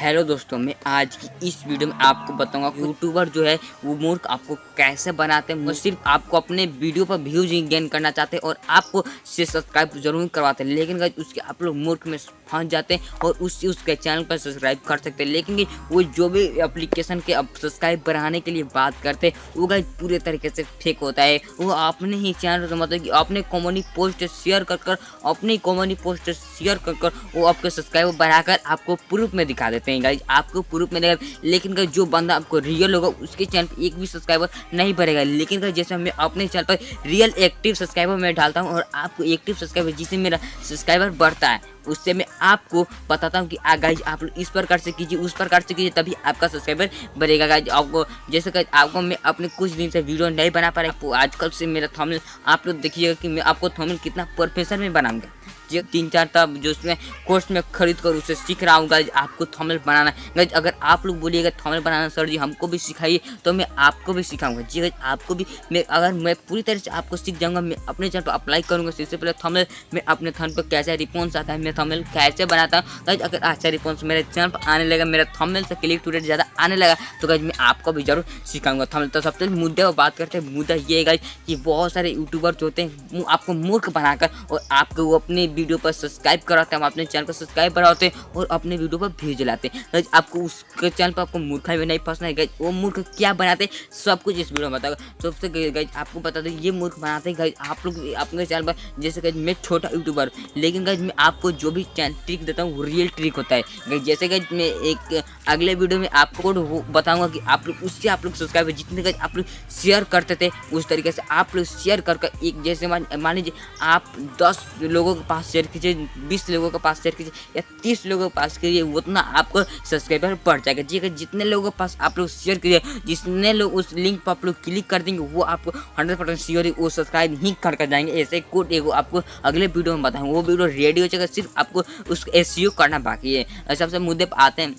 Hello दोस्तों, मैं आज की इस वीडियो में आपको बताऊंगा कि यूट्यूबर जो है वो मूर्ख आपको कैसे बनाते हैं। वो सिर्फ आपको अपने वीडियो पर व्यूज गेन करना चाहते हैं और आपको से सब्सक्राइब जरूर करवाते हैं, लेकिन गाइस उसके आप लोग मूर्ख में फंस जाते हैं और उसके चैनल पर सब्सक्राइब कर सकते हैं। लेकिन वो जो भी एप्लीकेशन के सब्सक्राइब बढ़ाने के लिए बात करते हैं वो गाइस पूरे तरीके से फेक होता है। वो अपने ही चैनल पर मतलब कि अपने कॉमेडी पोस्ट शेयर कर अपनी कॉमेडी पोस्ट शेयर कर वो आपके सब्सक्राइबर बढ़ाकर आपको प्रूफ में दिखा देते हैं गाइस, आपको प्रूफ में देगा। लेकिन गाइस जो बंदा आपको रियल होगा उसके चैनल पर एक भी सब्सक्राइबर नहीं बढ़ेगा। लेकिन गाइस जैसे मैं अपने चैनल पर रियल एक्टिव सब्सक्राइबर मैं डालता हूँ और आपको एक्टिव सब्सक्राइबर जिससे मेरा सब्सक्राइबर बढ़ता है उससे मैं आपको बताता हूँ कि गाइस आप लोग इस प्रकार से कीजिए उस प्रकार से कीजिए तभी आपका सब्सक्राइबर बढ़ेगा। गाइस आपको जैसे गाइस आपको मैं अपने कुछ दिन से वीडियो नहीं बना पा रहा तो आजकल से मेरा थंबनेल आप लोग देखिएगा कि मैं आपको थंबनेल कितना प्रोफेशनल में बनाऊंगा। जो 3-4 तब जो उसमें कोर्स में खरीद कर उसे सीख रहा हूँ गाइस आपको थंबनेल बनाना। गाइस अगर आप लोग बोलिएगा थंबनेल बनाना सर जी हमको भी सिखाइए तो मैं आपको भी सिखाऊंगा। जी गाइस आपको भी मैं पूरी तरह से आपको सीख जाऊंगा। मैं अपने चैनल पर अप्लाई करूंगा। सबसे पहले थंबनेल मैं अपने थंबनेल पर कैसे रिस्पॉन्स आता है, मैं थंबनेल कैसे बनाता हूँ। गाइस अगर अच्छा रिस्पॉन्स मेरे चैनल पर आने लगा, मेरा थंबनेल से क्लिक टू रेट ज़्यादा आने लगा तो गाइस मैं आपको भी जरूर सिखाऊंगा थंबनेल। तो सबसे मुद्दे पर बात करते हैं। मुद्दा ये है गाइस कि बहुत सारे यूट्यूबर जो होते हैं आपको मूर्ख बनाकर और आपको वो अपने वीडियो पर सब्सक्राइब कराते हैं, अपने चैनल को सब्सक्राइब बढ़ाते हैं और अपने वीडियो पर भेज लाते हैं। गाइस आपको उसके चैनल पर आपको मूर्खाई में नहीं फंसना है। गाइस वो मूर्ख क्या बनाते हैं सब कुछ इस वीडियो में बताऊंगा। सबसे गाइस आपको बता दें ये मूर्ख बनाते हैं। गाइस आप लोग अपने चैनल पर जैसे गाइस मैं छोटा यूट्यूबर लेकिन गाइस मैं आपको जो भी ट्रिक देता हूँ वो रियल ट्रिक होता है। गाइस जैसे गाइस मैं एक अगले वीडियो में आपको बताऊंगा कि आप लोग उससे आप लोग सब्सक्राइब जितने गाइस आप लोग शेयर करते थे उस तरीके से आप लोग शेयर कर एक जैसे मान लीजिए आप 10 लोगों के पास शेयर कीजिए, 20 लोगों के पास शेयर कीजिए या 30 लोगों के पास कीजिए उतना आपको सब्सक्राइबर बढ़ जाएगा। जी जितने लोगों के पास आप लोग शेयर कीजिए, जितने लोग उस लिंक पर आप लोग क्लिक कर देंगे वो आपको 100% श्योर वो सब्सक्राइब ही कर जाएंगे। ऐसे कोड एगो आपको अगले वीडियो में बताएंगे, वो वीडियो रेडी हो जाएगा, सिर्फ आपको उसको एसईओ करना बाकी है। सबसे मुद्दे पर आते हैं।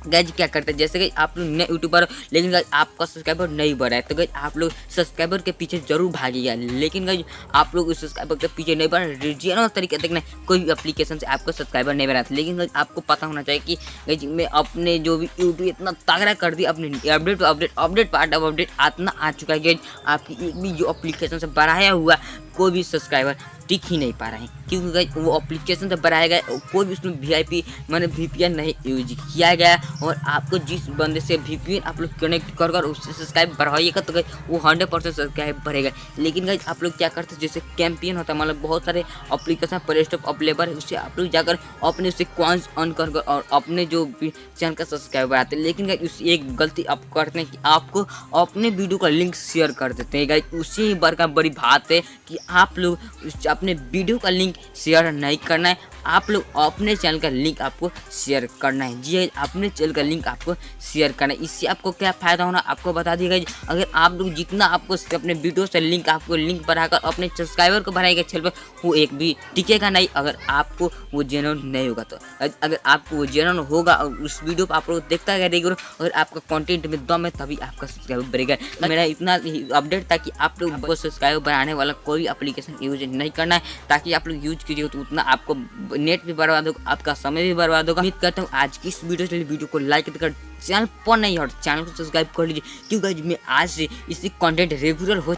गाइस क्या करते हैं जैसे कि आप लोग नए यूट्यूबर लेकिन गाइस आपका सब्सक्राइबर नहीं बढ़ा है तो गाइस आप लोग सब्सक्राइबर के पीछे जरूर भागिएगा। लेकिन गाइस आप लोग उस सब्सक्राइबर के पीछे नहीं बढ़ रीजनल तरीके देखना कोई भी एप्लीकेशन से आपको सब्सक्राइबर नहीं बनाते। लेकिन गाइस आपको पता होना चाहिए कि गाइस मैं अपने जो भी यूट्यूब इतना तगड़ा कर दिया, अपने अपडेट पार्ट ऑफ अपडेट इतना आ चुका है गाइस आपकी एक भी जो एप्लीकेशन से बढ़ाया हुआ कोई भी सब्सक्राइबर टिक ही नहीं पा रहे हैं क्योंकि गाइस वो एप्लीकेशन से बनाया गया कोई भी उसमें वीआईपी माने VPN नहीं यूज किया गया और आपको जिस बंदे से VPN आप लोग कनेक्ट कर उससे सब्सक्राइब बढ़ाइएगा तो गाइस वो 100% सब्सक्राइब बढ़ेगा। लेकिन गाइस आप लोग क्या करते हैं जैसे कैंपेन होता है मतलब बहुत सारे एप्लीकेशन प्ले स्टोर अवेलेबल है उससे आप लोग जाकर अपने उससे कॉइन्स अर्न कर और अपने जो चैनल का सब्सक्राइब बढ़ाते हैं। लेकिन गाइस उस एक गलती आप करते हैं कि आपको अपने वीडियो का लिंक शेयर कर देते हैं। गाइस उसी बड़ी बात है कि आप लोग अपने वीडियो का लिंक शेयर नहीं करना है, आप लोग अपने चैनल का लिंक आपको शेयर करना है। जी अपने चैनल का लिंक आपको शेयर करना है। इससे आपको क्या फ़ायदा होना आपको बता दिएगा। अगर आप लोग जितना आपको अपने वीडियो से लिंक आपको लिंक बढ़ाकर अपने सब्सक्राइबर को बढ़ाएगा चैनल पर वो एक भी टिकेगा नहीं अगर आपको वो जेन्युइन नहीं होगा। तो अगर आपको वो जेन्युइन होगा और उस वीडियो पर आप लोग देखता है रेगुलर और आपका कंटेंट में दम है तभी आपका सब्सक्राइबर बढ़ेगा। मेरा इतना अपडेट था कि आप लोग सब्सक्राइबर बनाने वाला कोई एप्लीकेशन यूज नहीं करना है ताकि आप लोग यूज कीजिए तो उतना आपको नेट भी बर्बाद होगा, आपका समय भी बर्बाद होगा। उम्मीद करता हूँ आज की इस वीडियो को लाइक कर चैनल पर नहीं और चैनल को सब्सक्राइब कर लीजिए क्योंकि मैं आज से इसी कंटेंट रेगुलर हो